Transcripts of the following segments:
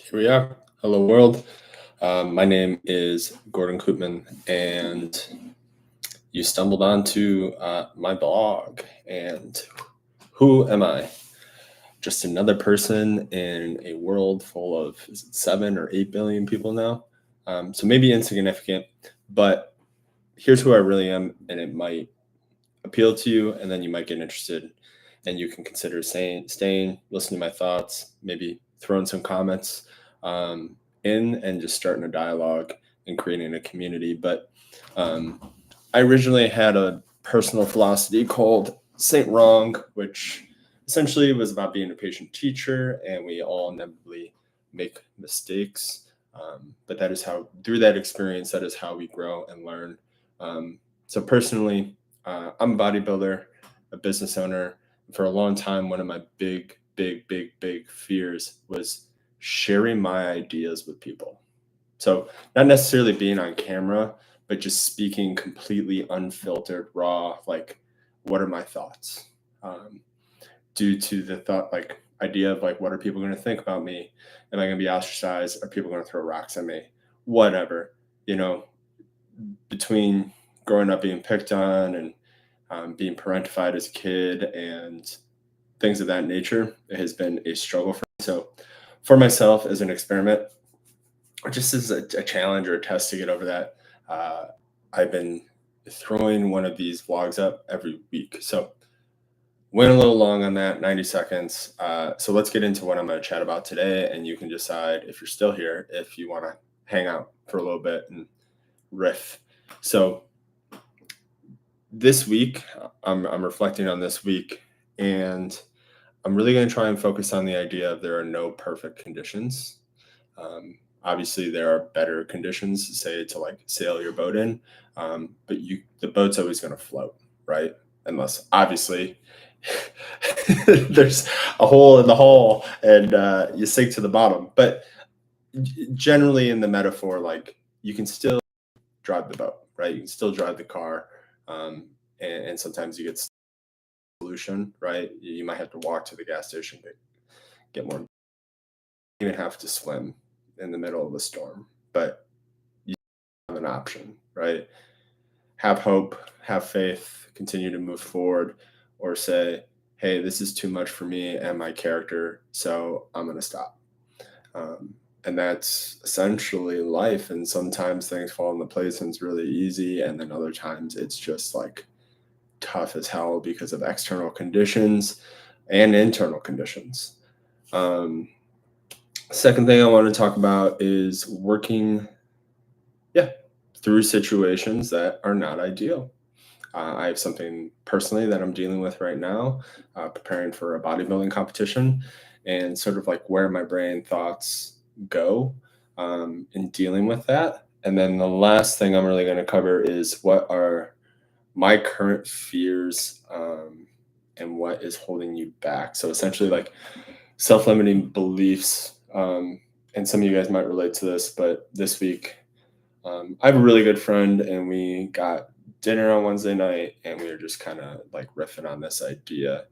Here we are. Hello, world. My name is Gordon Koopman, and you stumbled onto my blog. And who am I? Just another person in a world full of 7 or 8 billion people now. So maybe insignificant, but here's who I really am, and it might appeal to you, and then you might get interested, and you can consider staying, listen to my thoughts, maybe throw in some comments in, and just starting a dialogue and creating a community. But um, I originally had a personal philosophy called Saint Wrong, which essentially was about being a patient teacher, and we all inevitably make mistakes. But that is how, through that experience, that is how we grow and learn. So personally, I'm a bodybuilder, a business owner. For a long time, one of my big fears was sharing my ideas with people. So not necessarily being on camera, but just speaking completely unfiltered, raw, like, what are my thoughts? Um, Due to the idea of like, what are people going to think about me? Am I going to be ostracized? Are people going to throw rocks at me? Whatever, you know, between growing up being picked on and being parentified as a kid and things of that nature, it has been a struggle for me. So for myself, as an experiment, or just as a challenge or a test to get over that, uh, I've been throwing one of these vlogs up every week. So went a little long on that, 90 seconds. So let's get into what I'm going to chat about today, and you can decide, if you're still here, if you want to hang out for a little bit and riff. So this week, I'm reflecting on this week, and I'm really going to try and focus on the idea of there are no perfect conditions. Obviously, there are better conditions, say, to like sail your boat in, but the boat's always going to float, right? Unless obviously there's a hole in the hull and you sink to the bottom. But generally, in the metaphor, like, you can still drive the boat, right? You can still drive the car, and sometimes you get solution, right? You might have to walk to the gas station to get more. You even have to swim in the middle of a storm, but you have an option, right? Have hope, have faith, continue to move forward, or say, hey, this is too much for me and my character, so I'm going to stop. And that's essentially life. And sometimes things fall into place and it's really easy. And then other times it's just like tough as hell because of external conditions and internal conditions. Second thing I want to talk about is working, through situations that are not ideal. I have something personally that I'm dealing with right now, preparing for a bodybuilding competition, and sort of like where my brain thoughts go in dealing with that. And then the last thing I'm really going to cover is what are my current fears, and what is holding you back. So essentially, like, self-limiting beliefs. And some of you guys might relate to this, but this week, I have a really good friend, and we got dinner on Wednesday night, and we were just kind of like riffing on this idea,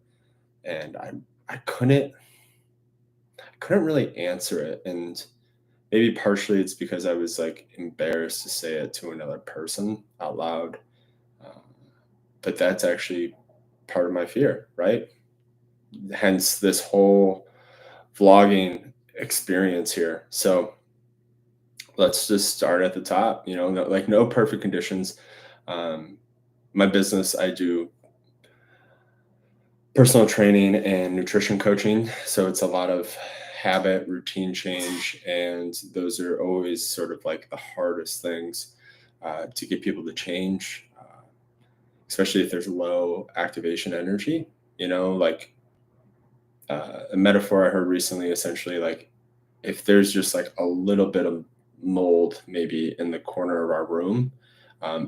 and I couldn't really answer it, and maybe partially it's because I was like embarrassed to say it to another person out loud, uh, but that's actually part of my fear, right? Hence this whole vlogging experience here. So let's just start at the top. No perfect conditions. My business, I do personal training and nutrition coaching. So it's a lot of habit, routine change. And those are always sort of like the hardest things to get people to change, especially if there's low activation energy. Like, a metaphor I heard recently, essentially, like, if there's just like a little bit of mold maybe in the corner of our room,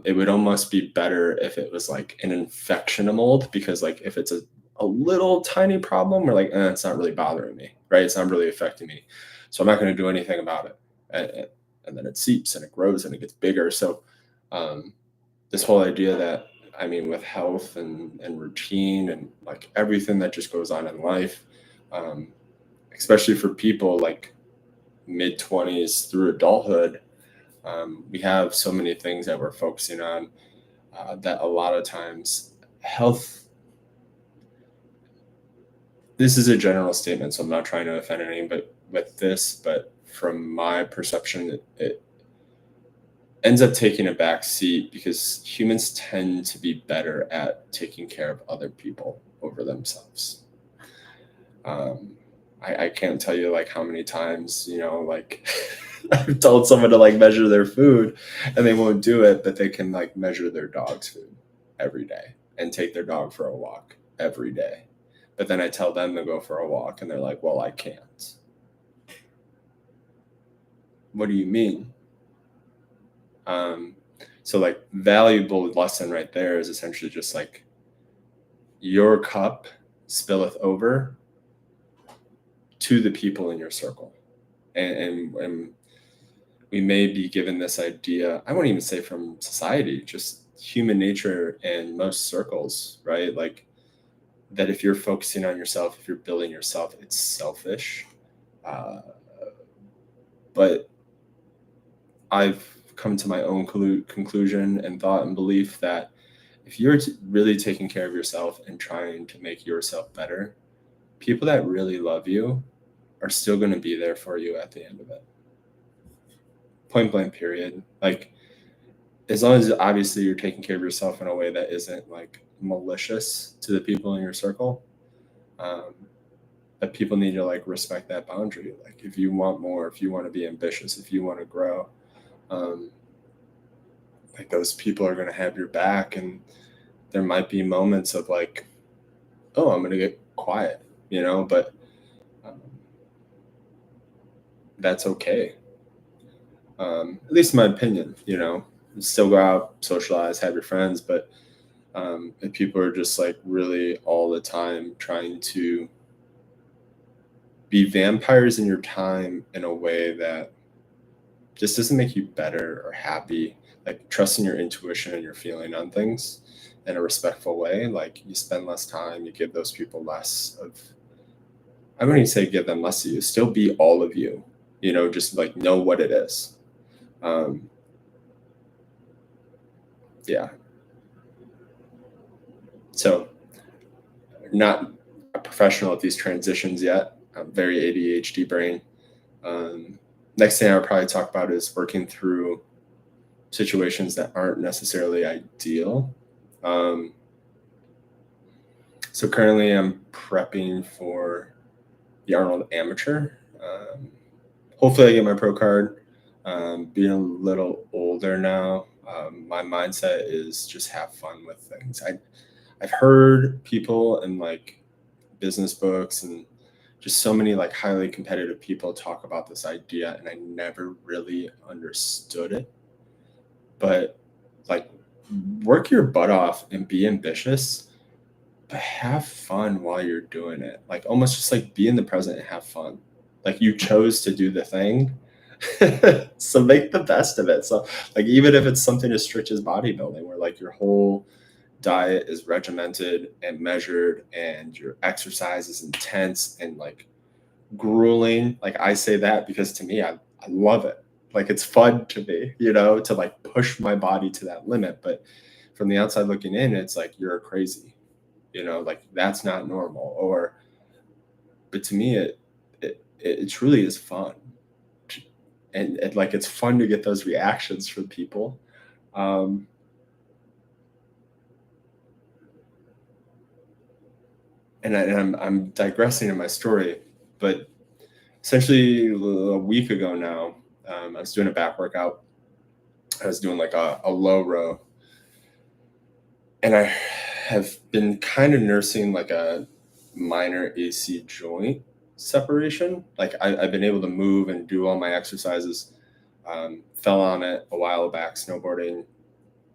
it would almost be better if it was like an infection of mold, because like if it's a little tiny problem, we're like, it's not really bothering me, right? It's not really affecting me, so I'm not going to do anything about it. And then it seeps and it grows and it gets bigger. So this whole idea that, I mean, with health and routine and like everything that just goes on in life, um, especially for people like mid-20s through adulthood, we have so many things that we're focusing on that a lot of times health, this is a general statement, so I'm not trying to offend anyone but with this, but from my perception, it ends up taking a back seat because humans tend to be better at taking care of other people over themselves. Um, I can't tell you like how many times, like I've told someone to like measure their food and they won't do it, but they can like measure their dog's food every day and take their dog for a walk every day. But then I tell them to go for a walk and they're like, well, I can't. What do you mean? Um, so like valuable lesson right there is essentially just like your cup spilleth over to the people in your circle. And we may be given this idea, I won't even say from society, just human nature and most circles, right? Like that if you're focusing on yourself, if you're building yourself, it's selfish. Uh, but I've come to my own conclusion and thought and belief that if you're really taking care of yourself and trying to make yourself better, people that really love you are still going to be there for you at the end of it. Point blank, period. Like, as long as obviously you're taking care of yourself in a way that isn't like malicious to the people in your circle, um, that people need to like respect that boundary. Like, if you want more, if you want to be ambitious, if you want to grow, um, like those people are going to have your back. And there might be moments of like, oh, I'm going to get quiet, but um, that's okay. At least in my opinion, still go out, socialize, have your friends, but if people are just like really all the time trying to be vampires in your time in a way that just doesn't make you better or happy, like trusting your intuition and your feeling on things in a respectful way, like you spend less time, you give those people less of, I wouldn't even say give them less of you, still be all of you, just like know what it is. Um, yeah. So not a professional at these transitions yet. I'm very ADHD brain. Next thing I would probably talk about is working through situations that aren't necessarily ideal. So currently I'm prepping for the Arnold Amateur. Hopefully I get my pro card. Being a little older now, my mindset is just have fun with things. I've heard people in like business books and just so many like highly competitive people talk about this idea, and I never really understood it. But like, work your butt off and be ambitious, but have fun while you're doing it. Like, almost just like be in the present and have fun. Like, you chose to do the thing. So make the best of it. So like, even if it's something as strict as bodybuilding, where like your whole diet is regimented and measured and your exercise is intense and like grueling. Like, I say that because to me, I love it. Like, it's fun to me, to like push my body to that limit. But from the outside looking in, it's like, you're crazy, like that's not normal. But to me, it truly is fun. And like, it's fun to get those reactions from people. Um, and I'm digressing in my story, but essentially a week ago now, I was doing a back workout. I was doing like a low row, and I have been kind of nursing like a minor AC joint separation. Like, I've been able to move and do all my exercises. Fell on it a while back snowboarding,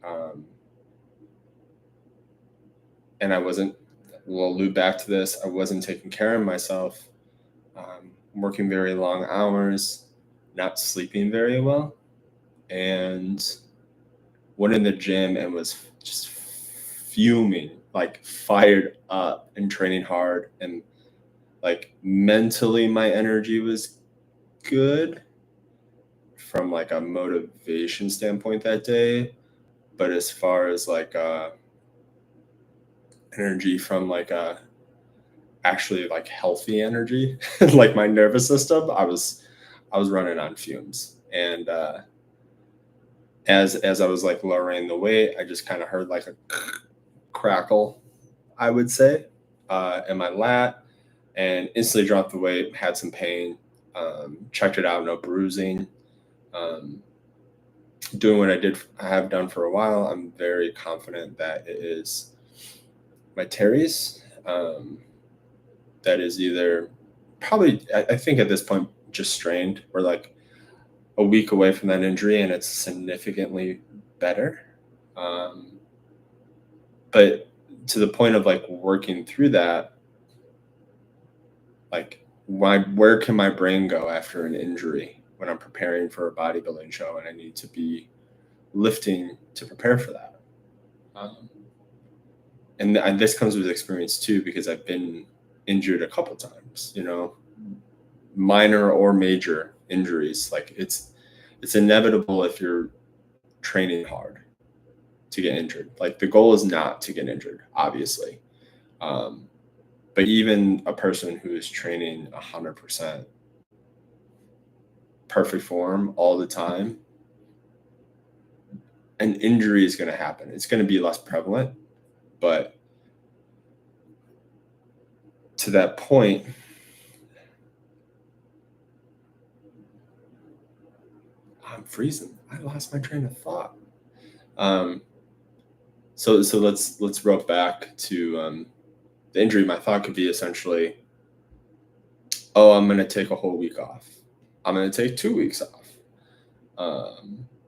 um, and I wasn't. We'll allude back to this. I wasn't taking care of myself. Working very long hours, not sleeping very well, and went in the gym and was just fuming, like fired up and training hard. And like mentally, my energy was good from like a motivation standpoint that day, but as far as like energy from like actually like healthy energy, like my nervous system, I was running on fumes. And as I was like lowering the weight, I just kind of heard like a crackle, I would say, in my lat, and instantly dropped the weight, had some pain, checked it out, no bruising. Um, Doing what I have done for a while, I'm very confident that it is my teres. That is either probably, I think at this point, just strained. We're like a week away from that injury, and it's significantly better. Um, but to the point of like working through that, like where can my brain go after an injury when I'm preparing for a bodybuilding show and I need to be lifting to prepare for that? Um, and this comes with experience too, because I've been injured a couple times, minor or major injuries. Like it's inevitable if you're training hard to get injured. Like the goal is not to get injured, obviously. Um, but even a person who is training 100% perfect form all the time, an injury is going to happen. It's going to be less prevalent, but to that point, I'm freezing. I lost my train of thought. Um, so let's rope back to the injury. My thought could be essentially, oh, I'm going to take a whole week off. I'm going to take 2 weeks off.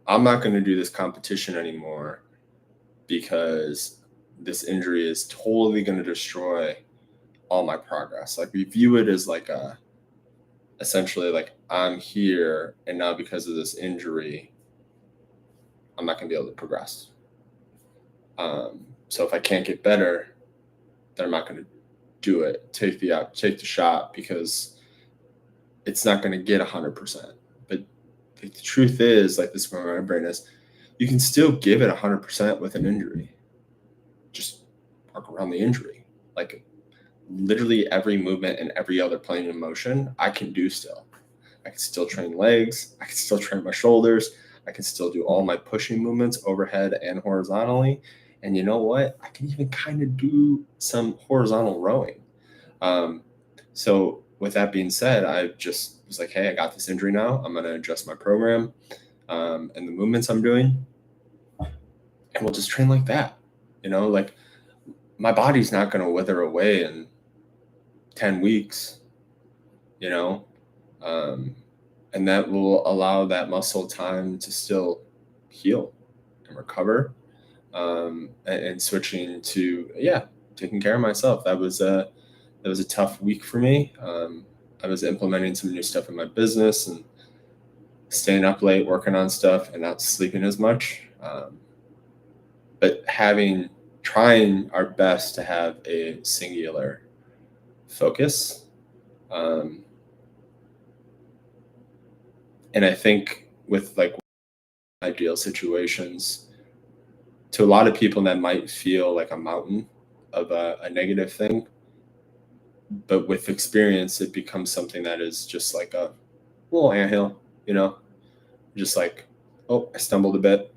I'm not going to do this competition anymore because this injury is totally going to destroy all my progress. Like we view it as like essentially like I'm here, and now because of this injury, I'm not going to be able to progress. So if I can't get better, then I'm not going to do it. Take the shot, because it's not going to get 100%. But the truth is, like, this is where my brain is, you can still give it 100% with an injury. Just work around the injury. Like literally every movement and every other plane of motion I can do still. I can still train legs. I can still train my shoulders. I can still do all my pushing movements overhead and horizontally. And you know what? I can even kind of do some horizontal rowing. So with that being said, I just was like, hey, I got this injury now. I'm going to adjust my program and the movements I'm doing. And we'll just train like that. Like my body's not going to wither away in 10 weeks, and that will allow that muscle time to still heal and recover, and switching to taking care of myself. That was a tough week for me. I was implementing some new stuff in my business and staying up late working on stuff and not sleeping as much, but trying our best to have a singular focus. And I think with like ideal situations, to a lot of people that might feel like a mountain of a negative thing, but with experience it becomes something that is just like a little anthill, just like, oh, I stumbled a bit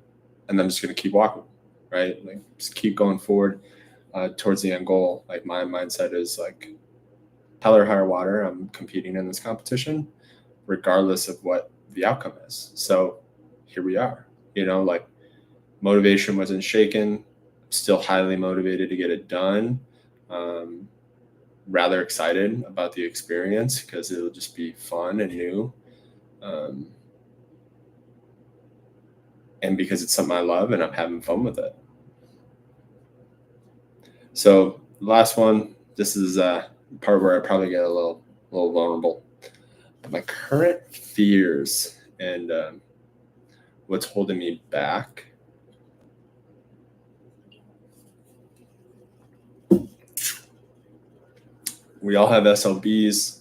and I'm just going to keep walking, right? Like just keep going forward towards the end goal. Like my mindset is like, hell or higher water, I'm competing in this competition regardless of what the outcome is. So here we are, like motivation wasn't shaken, still highly motivated to get it done. Rather excited about the experience because it'll just be fun and new. And because it's something I love and I'm having fun with it. So last one, this is a part where I probably get a little vulnerable. But my current fears and what's holding me back. We all have SLBs.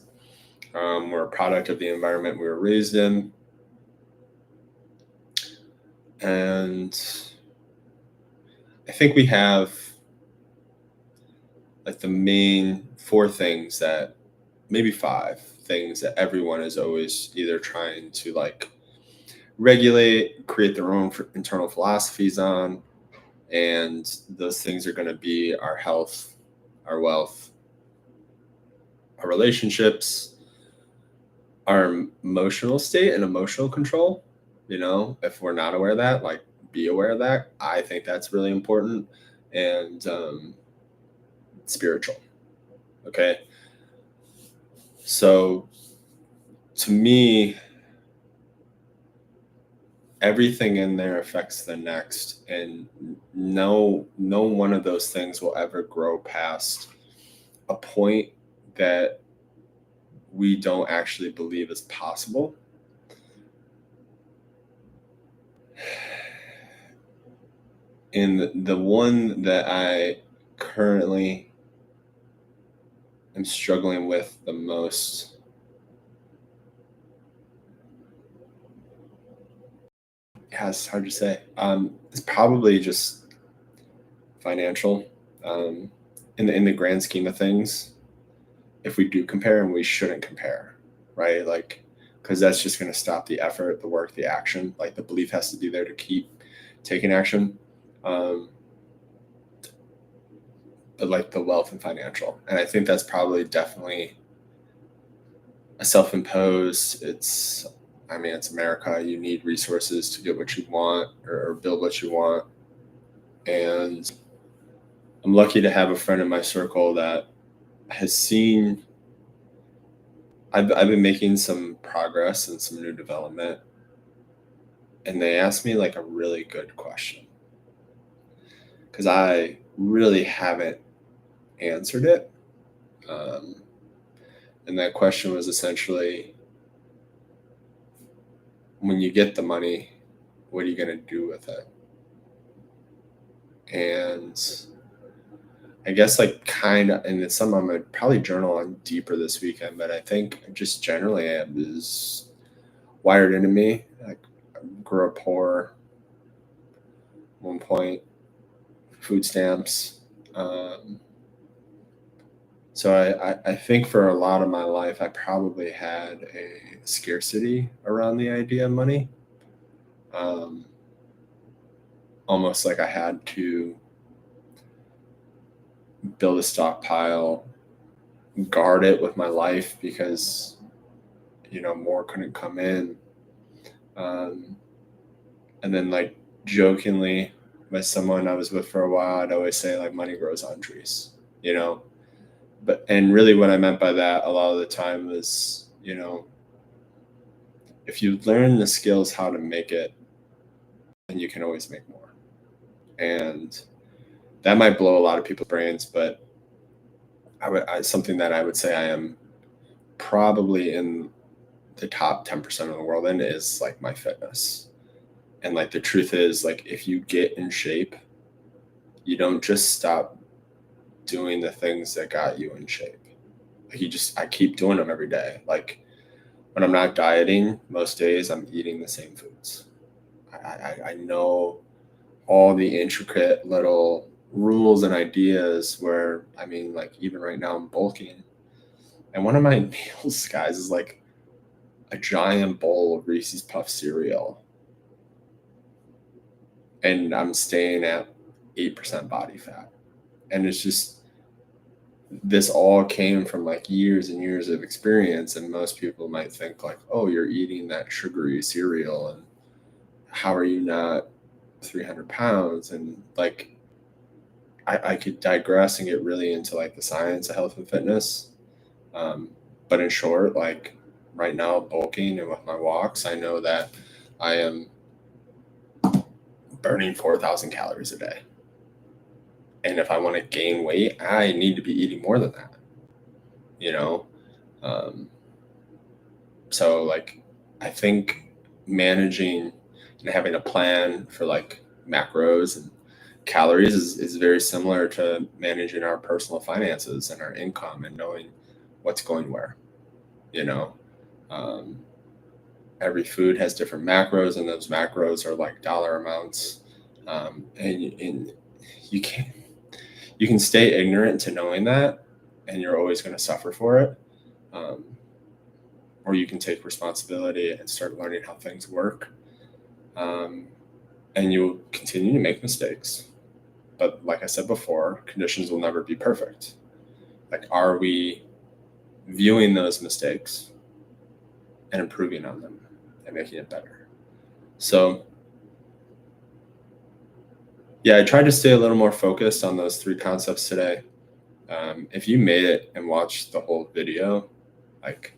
We're a product of the environment we were raised in. And I think we have like the main 4 things that, maybe 5 things that everyone is always either trying to like regulate, create their own internal philosophies on. And those things are going to be our health, our wealth, our relationships, our emotional state and emotional control. If we're not aware of that, like, be aware of that. I think that's really important. And spiritual. Okay. So to me, everything in there affects the next, and no one of those things will ever grow past a point that we don't actually believe is possible. And the one that I currently am struggling with the most, yeah, it's hard to say. It's probably just financial. In the grand scheme of things, if we do compare, and we shouldn't compare, right? Like, because that's just going to stop the effort, the work, the action. Like, the belief has to be there to keep taking action. But like the wealth and financial, and I think that's probably definitely a self-imposed. It's America. You need resources to get what you want, or build what you want. And I'm lucky to have a friend in my circle that has seen I've been making some progress and some new development, and they asked me like a really good question, because I really haven't answered it. And that question was essentially, when you get the money, what are you going to do with it? And I guess, like, kind of, and it's something I'm going to probably journal on deeper this weekend, but I think just generally it is wired into me. Like, I grew up poor at one point, food stamps. So I think for a lot of my life, I probably had a scarcity around the idea of money. Um, Almost like I had to build a stockpile, guard it with my life, because more couldn't come in. And then, like, jokingly, by someone I was with for a while, I'd always say, like, money grows on trees, and really what I meant by that a lot of the time is, if you learn the skills how to make it, then you can always make more. And that might blow a lot of people's brains, but something that I would say I am probably in the top 10% of the world in is like my fitness. And like, the truth is, like, if you get in shape, you don't just stop doing the things that got you in shape. Like, I keep doing them every day. Like, when I'm not dieting, most days I'm eating the same foods. I know all the intricate little rules and ideas where, like, even right now I'm bulking. And one of my meals, guys, is like a giant bowl of Reese's Puff cereal. And I'm staying at 8% body fat. And it's just, this all came from like years and years of experience. And most people might think like, oh, you're eating that sugary cereal, and how are you not 300 pounds? And like, I could digress and get really into like the science of health and fitness. But in short, like, right now, bulking and with my walks, I know that I am burning 4,000 calories a day. And if I want to gain weight, I need to be eating more than that, you know? So like, I think managing and having a plan for like macros and calories is very similar to managing our personal finances and our income, and knowing what's going where. You know, um, every food has different macros, and those macros are like dollar amounts. And you can stay ignorant to knowing that, and you're always going to suffer for it. Um, or you can take responsibility and start learning how things work. Um, and you'll continue to make mistakes. But like I said before, conditions will never be perfect. Like, are we viewing those mistakes and improving on them and making it better? So, yeah, I tried to stay a little more focused on those three concepts today. If you made it and watched the whole video, like,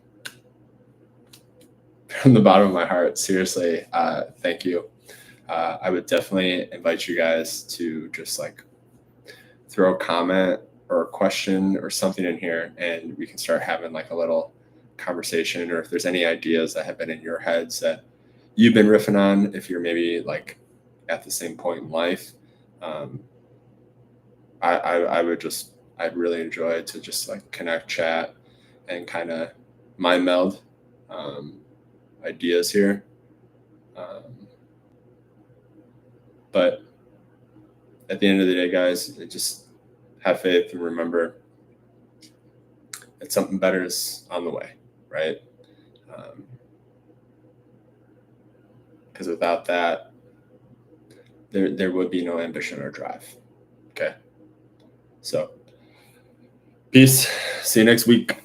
from the bottom of my heart, seriously, thank you. I would definitely invite you guys to just like throw a comment or a question or something in here, and we can start having like a little conversation. Or if there's any ideas that have been in your heads that you've been riffing on, if you're maybe like at the same point in life, um, I would just, I'd really enjoy to just like connect, chat, and kind of mind meld um, ideas here. Um, but at the end of the day, guys, just have faith and remember that something better is on the way, right? Because without that, there would be no ambition or drive. Okay. So, peace. See you next week.